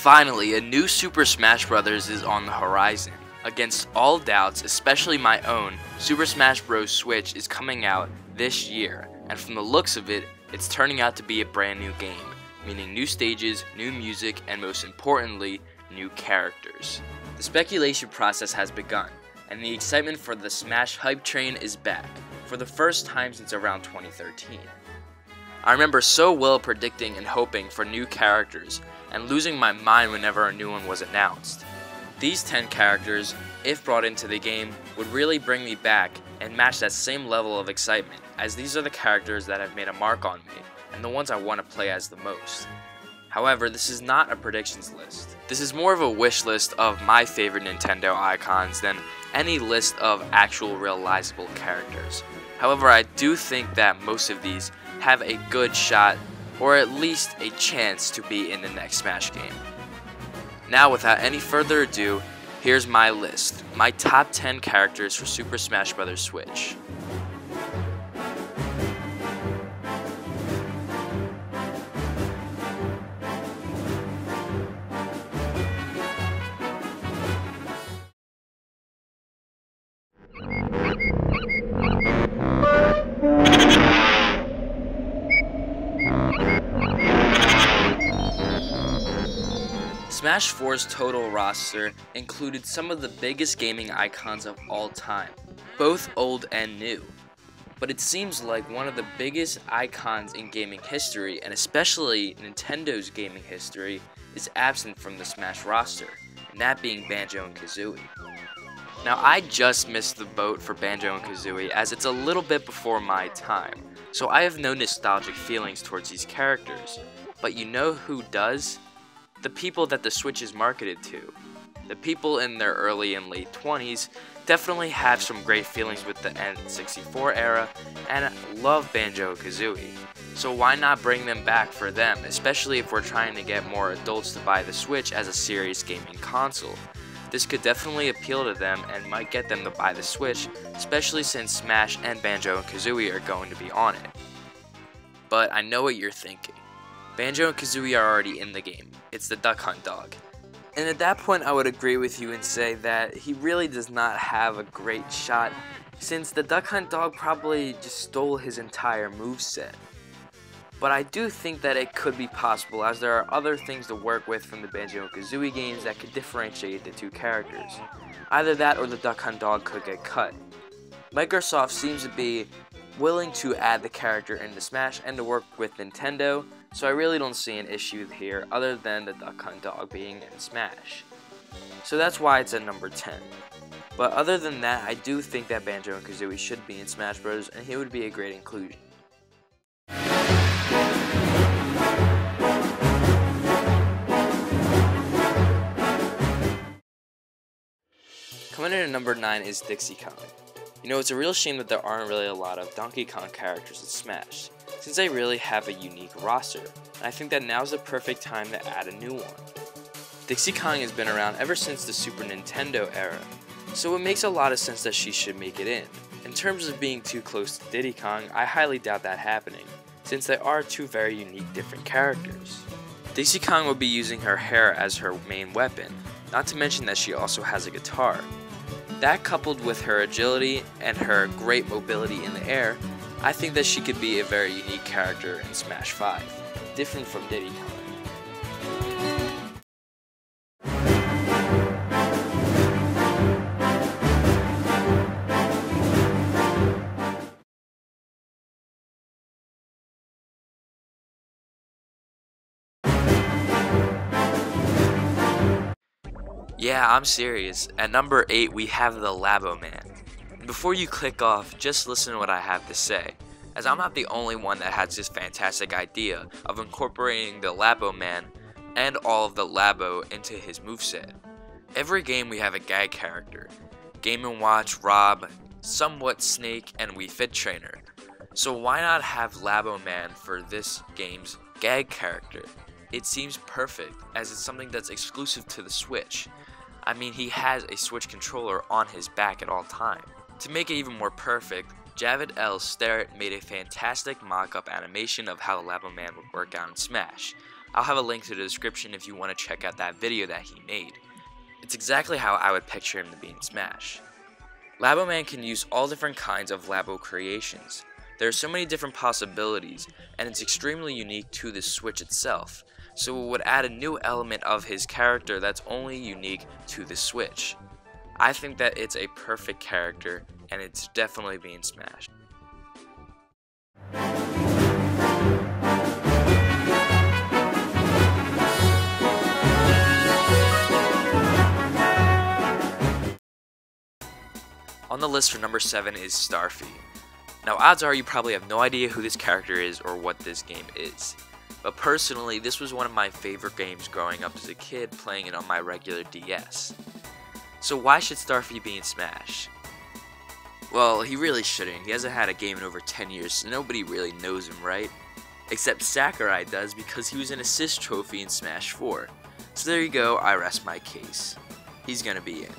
Finally, a new Super Smash Bros. Is on the horizon. Against all doubts, especially my own, Super Smash Bros. Switch is coming out this year, and from the looks of it, it's turning out to be a brand new game, meaning new stages, new music, and most importantly, new characters. The speculation process has begun, and the excitement for the Smash hype train is back, for the first time since around 2013. I remember so well predicting and hoping for new characters, and losing my mind whenever a new one was announced. These 10 characters, if brought into the game, would really bring me back and match that same level of excitement, as these are the characters that have made a mark on me, and the ones I want to play as the most. However, this is not a predictions list. This is more of a wish list of my favorite Nintendo icons than any list of actual realizable characters. However, I do think that most of these have a good shot, or at least a chance to be in the next Smash game. Now, without any further ado, here's my list, my top 10 characters for Super Smash Bros. Switch. Smash 4's total roster included some of the biggest gaming icons of all time, both old and new. But it seems like one of the biggest icons in gaming history, and especially Nintendo's gaming history, is absent from the Smash roster, and that being Banjo and Kazooie. Now, I just missed the boat for Banjo and Kazooie as it's a little bit before my time, so I have no nostalgic feelings towards these characters. But you know who does? The people that the Switch is marketed to. The people in their early and late 20s definitely have some great feelings with the N64 era and love Banjo Kazooie. So why not bring them back for them, especially if we're trying to get more adults to buy the Switch as a serious gaming console. This could definitely appeal to them and might get them to buy the Switch, especially since Smash and Banjo Kazooie are going to be on it. But I know what you're thinking. Banjo and Kazooie are already in the game. It's the Duck Hunt dog. And at that point I would agree with you and say that he really does not have a great shot, since the Duck Hunt dog probably just stole his entire moveset. But I do think that it could be possible, as there are other things to work with from the Banjo and Kazooie games that could differentiate the two characters. Either that or the Duck Hunt dog could get cut. Microsoft seems to be willing to add the character into Smash and to work with Nintendo, so I really don't see an issue here other than the Duck Hunt dog being in Smash. So that's why it's at number 10. But other than that, I do think that Banjo and Kazooie should be in Smash Bros. And he would be a great inclusion. Coming in at number 9 is Dixie Kong. You know, it's a real shame that there aren't really a lot of Donkey Kong characters in Smash, since they really have a unique roster, and I think that now's the perfect time to add a new one. Dixie Kong has been around ever since the Super Nintendo era, so it makes a lot of sense that she should make it in. In terms of being too close to Diddy Kong, I highly doubt that happening, since they are two very unique different characters. Dixie Kong will be using her hair as her main weapon, not to mention that she also has a guitar. That, coupled with her agility and her great mobility in the air, I think that she could be a very unique character in Smash 5, different from Diddy Kong. Yeah, I'm serious. At number 8, we have the Labo Man. And before you click off, just listen to what I have to say, as I'm not the only one that has this fantastic idea of incorporating the Labo Man and all of the Labo into his moveset. Every game we have a gag character. Game & Watch, Rob, somewhat Snake, and Wii Fit Trainer. So why not have Labo Man for this game's gag character? It seems perfect, as it's something that's exclusive to the Switch. I mean, he has a Switch controller on his back at all time. To make it even more perfect, Javid L. Starrett made a fantastic mock-up animation of how Labo Man would work out in Smash. I'll have a link to the description if you want to check out that video that he made. It's exactly how I would picture him to be in Smash. Labo Man can use all different kinds of Labo creations. There are so many different possibilities, and it's extremely unique to the Switch itself, so it would add a new element of his character that's only unique to the Switch. I think that it's a perfect character, and it's definitely being smashed. On the list for number 7 is Starfy. Now, odds are you probably have no idea who this character is or what this game is. But personally, this was one of my favorite games growing up as a kid, playing it on my regular DS. So why should Starfy be in Smash? Well, he really shouldn't. He hasn't had a game in over 10 years, so nobody really knows him, right? Except Sakurai does, because he was an assist trophy in Smash 4. So there you go, I rest my case. He's gonna be in.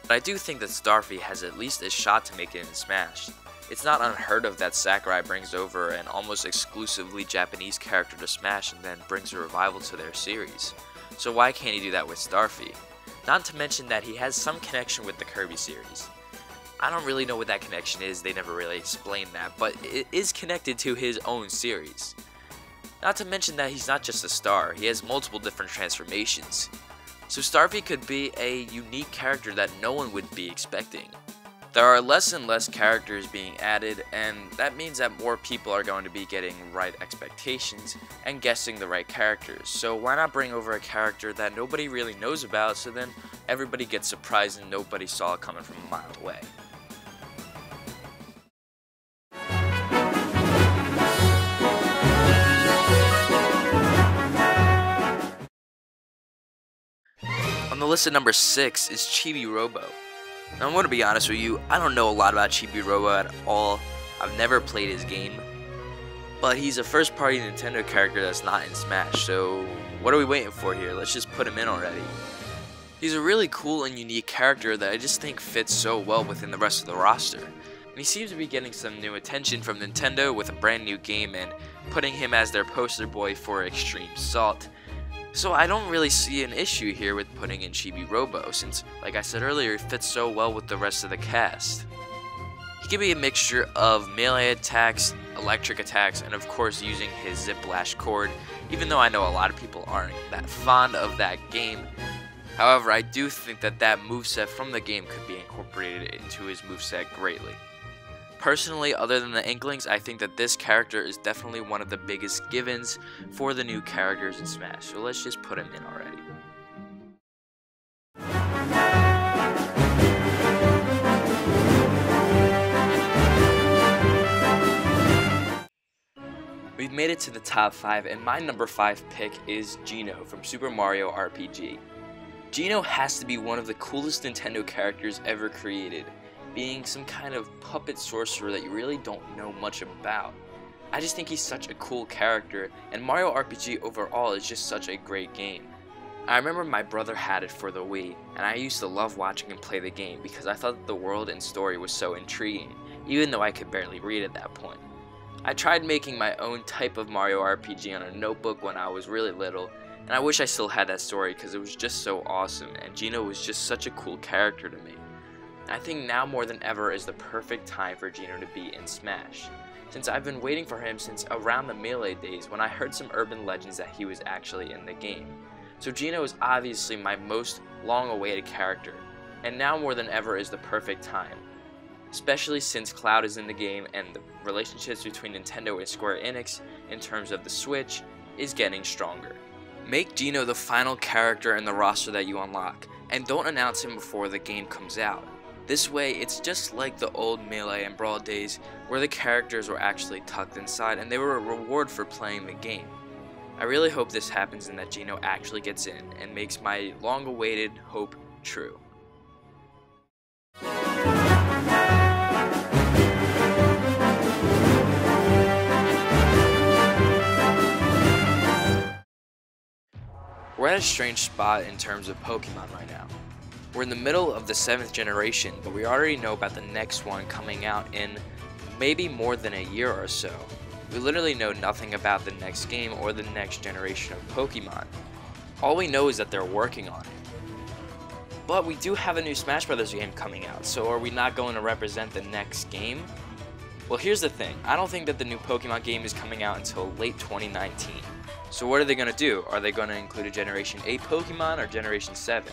But I do think that Starfy has at least a shot to make it in Smash. It's not unheard of that Sakurai brings over an almost exclusively Japanese character to Smash and then brings a revival to their series. So why can't he do that with Starfy? Not to mention that he has some connection with the Kirby series. I don't really know what that connection is, they never really explained that, but it is connected to his own series. Not to mention that he's not just a star, he has multiple different transformations. So Starfy could be a unique character that no one would be expecting. There are less and less characters being added, and that means that more people are going to be getting right expectations and guessing the right characters. So why not bring over a character that nobody really knows about, so then everybody gets surprised and nobody saw it coming from a mile away. On the list at number 6 is ChibiRobo. Now I'm going to be honest with you, I don't know a lot about ChibiRobo at all. I've never played his game. But he's a first party Nintendo character that's not in Smash, so what are we waiting for here? Let's just put him in already. He's a really cool and unique character that I just think fits so well within the rest of the roster. And he seems to be getting some new attention from Nintendo with a brand new game and putting him as their poster boy for Extreme Salt. So I don't really see an issue here with putting in ChibiRobo, since, like I said earlier, it fits so well with the rest of the cast. He can be a mixture of melee attacks, electric attacks, and of course using his Zip Blast Cord, even though I know a lot of people aren't that fond of that game. However, I do think that that moveset from the game could be incorporated into his moveset greatly. Personally, other than the Inklings, I think that this character is definitely one of the biggest givens for the new characters in Smash, so let's just put him in already. We've made it to the top 5, and my number 5 pick is Geno from Super Mario RPG. Geno has to be one of the coolest Nintendo characters ever created, being some kind of puppet sorcerer that you really don't know much about. I just think he's such a cool character, and Mario RPG overall is just such a great game. I remember my brother had it for the Wii, and I used to love watching him play the game because I thought that the world and story was so intriguing, even though I could barely read at that point. I tried making my own type of Mario RPG on a notebook when I was really little, and I wish I still had that story because it was just so awesome, and Geno was just such a cool character to me. I think now more than ever is the perfect time for Geno to be in Smash, since I've been waiting for him since around the Melee days when I heard some urban legends that he was actually in the game. So Geno is obviously my most long-awaited character, and now more than ever is the perfect time, especially since Cloud is in the game and the relationships between Nintendo and Square Enix in terms of the Switch is getting stronger. Make Geno the final character in the roster that you unlock, and don't announce him before the game comes out. This way, it's just like the old Melee and Brawl days where the characters were actually tucked inside and they were a reward for playing the game. I really hope this happens and that Geno actually gets in and makes my long-awaited hope true. We're at a strange spot in terms of Pokemon right now. We're in the middle of the 7th generation, but we already know about the next one coming out in maybe more than a year or so. We literally know nothing about the next game or the next generation of Pokemon. All we know is that they're working on it. But we do have a new Smash Bros. Game coming out, so are we not going to represent the next game? Well, here's the thing, I don't think that the new Pokemon game is coming out until late 2019. So what are they going to do? Are they going to include a Generation 8 Pokemon or Generation 7?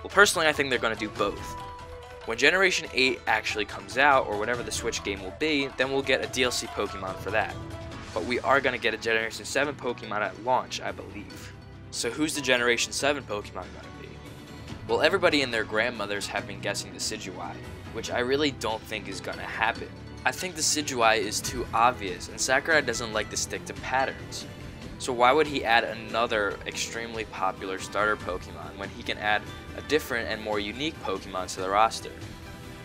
Well, personally, I think they're going to do both. When Generation 8 actually comes out, or whatever the Switch game will be, then we'll get a DLC Pokemon for that. But we are going to get a Generation 7 Pokemon at launch, I believe. So who's the Generation 7 Pokemon going to be? Well, everybody and their grandmothers have been guessing the Decidueye, which I really don't think is going to happen. I think the Decidueye is too obvious, and Sakurai doesn't like to stick to patterns. So why would he add another extremely popular starter Pokemon when he can add a different and more unique Pokemon to the roster?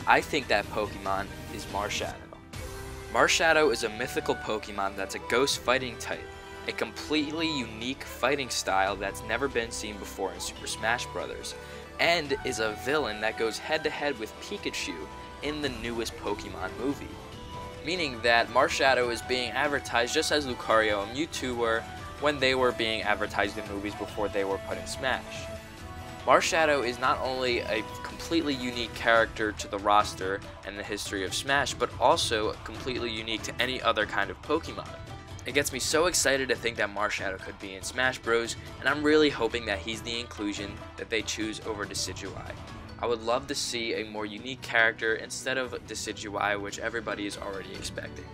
I think that Pokemon is Marshadow. Marshadow is a mythical Pokemon that's a ghost fighting type, a completely unique fighting style that's never been seen before in Super Smash Bros., and is a villain that goes head to head with Pikachu in the newest Pokemon movie. Meaning that Marshadow is being advertised just as Lucario and Mewtwo were when they were being advertised in movies before they were put in Smash. Marshadow is not only a completely unique character to the roster and the history of Smash, but also completely unique to any other kind of Pokemon. It gets me so excited to think that Marshadow could be in Smash Bros, and I'm really hoping that he's the inclusion that they choose over Decidueye. I would love to see a more unique character instead of Decidueye, which everybody is already expecting.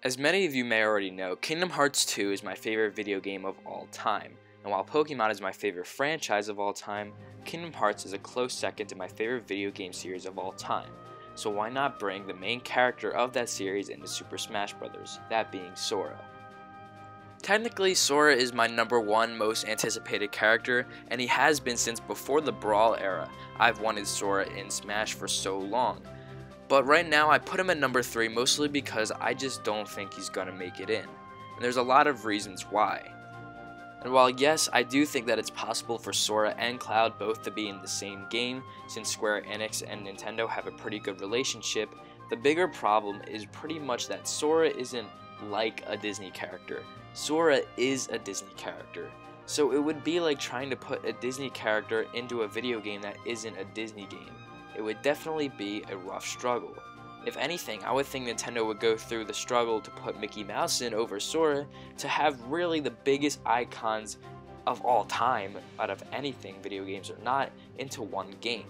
As many of you may already know, Kingdom Hearts 2 is my favorite video game of all time. And while Pokemon is my favorite franchise of all time, Kingdom Hearts is a close second to my favorite video game series of all time. So why not bring the main character of that series into Super Smash Bros., that being Sora. Technically, Sora is my #1 most anticipated character, and he has been since before the Brawl era. I've wanted Sora in Smash for so long. But right now I put him at #3 mostly because I just don't think he's gonna make it in. And there's a lot of reasons why. And while yes, I do think that it's possible for Sora and Cloud both to be in the same game, since Square Enix and Nintendo have a pretty good relationship, the bigger problem is pretty much that Sora isn't like a Disney character. Sora is a Disney character. So it would be like trying to put a Disney character into a video game that isn't a Disney game. It would definitely be a rough struggle. If anything, I would think Nintendo would go through the struggle to put Mickey Mouse in over Sora to have really the biggest icons of all time, out of anything, video games or not, into one game.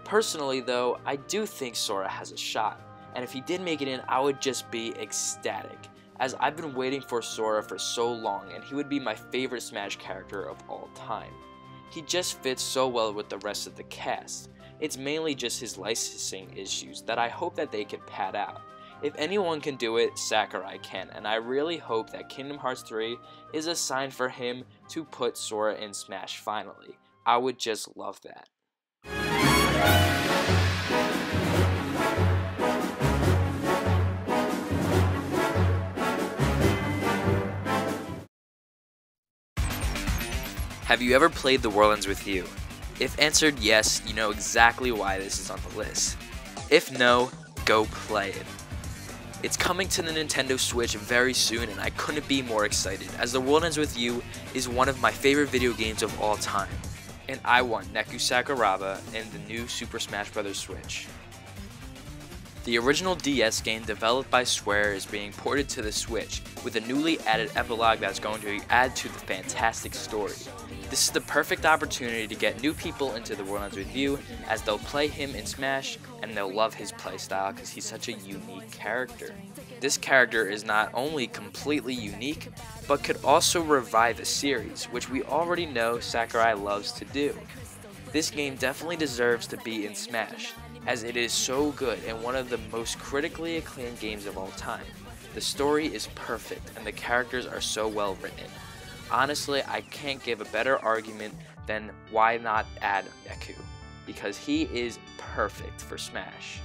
Personally though, I do think Sora has a shot, and if he did make it in, I would just be ecstatic, as I've been waiting for Sora for so long, and he would be my favorite Smash character of all time. He just fits so well with the rest of the cast. It's mainly just his licensing issues that I hope that they can pad out. If anyone can do it, Sakurai can, and I really hope that Kingdom Hearts 3 is a sign for him to put Sora in Smash finally. I would just love that. Have you ever played The World Ends With You? If answered yes, you know exactly why this is on the list. If no, go play it. It's coming to the Nintendo Switch very soon, and I couldn't be more excited, as The World Ends With You is one of my favorite video games of all time, and I want Neku Sakuraba in the new Super Smash Bros. Switch. The original DS game developed by Square is being ported to the Switch, with a newly added epilogue that's going to add to the fantastic story. This is the perfect opportunity to get new people into The World Ends With You, as they'll play him in Smash and they'll love his playstyle because he's such a unique character. This character is not only completely unique, but could also revive a series, which we already know Sakurai loves to do. This game definitely deserves to be in Smash, as it is so good and one of the most critically acclaimed games of all time. The story is perfect and the characters are so well written. Honestly, I can't give a better argument than why not add Neku, because he is perfect for Smash.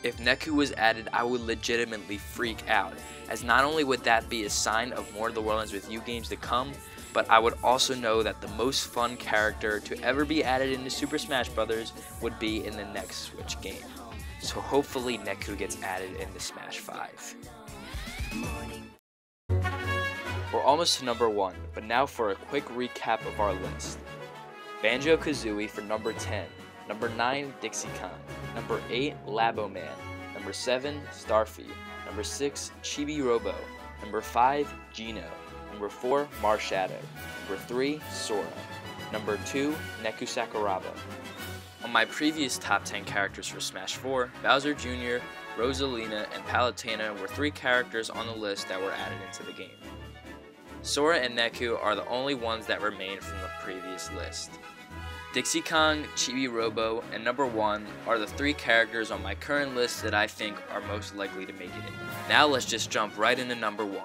If Neku was added, I would legitimately freak out, as not only would that be a sign of more of The World Ends With You games to come, but I would also know that the most fun character to ever be added into Super Smash Bros. Would be in the next Switch game. So hopefully Neku gets added into Smash 5. We're almost to number 1, but now for a quick recap of our list. Banjo Kazooie for number 10, number 9 Dixie Kong, number 8 Labo Man, number 7 Starfy, number 6 ChibiRobo, number 5 Geno, number 4 Marshadow, number 3 Sora, number 2 Neku Sakuraba. On my previous top 10 characters for Smash 4, Bowser Jr., Rosalina, and Palutena were 3 characters on the list that were added into the game. Sora and Neku are the only ones that remain from the previous list. Dixie Kong, ChibiRobo, and number 1 are the 3 characters on my current list that I think are most likely to make it in. Now let's just jump right into number 1.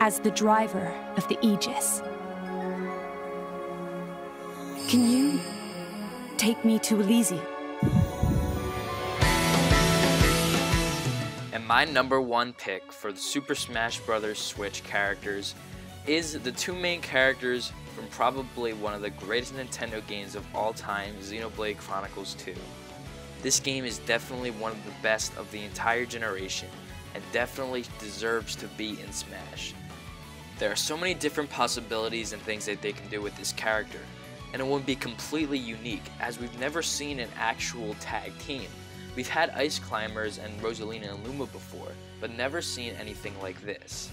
As the driver of the Aegis, can you take me to Elysium? And my number 1 pick for the Super Smash Bros. Switch characters is the 2 main characters from probably one of the greatest Nintendo games of all time, Xenoblade Chronicles 2. This game is definitely one of the best of the entire generation and definitely deserves to be in Smash. There are so many different possibilities and things that they can do with this character, and it would be completely unique as we've never seen an actual tag team. We've had Ice Climbers and Rosalina and Luma before, but never seen anything like this.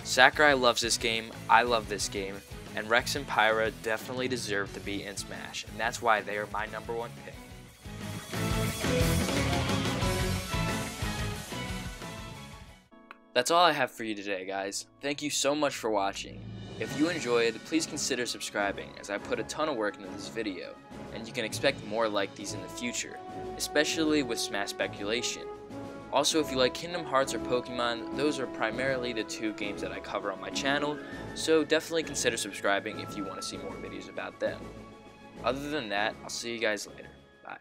Sakurai loves this game, I love this game, and Rex and Pyra definitely deserve to be in Smash, and that's why they are my number 1 pick. That's all I have for you today, guys. Thank you so much for watching. If you enjoyed, please consider subscribing, as I put a ton of work into this video, and you can expect more like these in the future, especially with Smash speculation. Also, if you like Kingdom Hearts or Pokemon, those are primarily the 2 games that I cover on my channel, so definitely consider subscribing if you want to see more videos about them. Other than that, I'll see you guys later. Bye.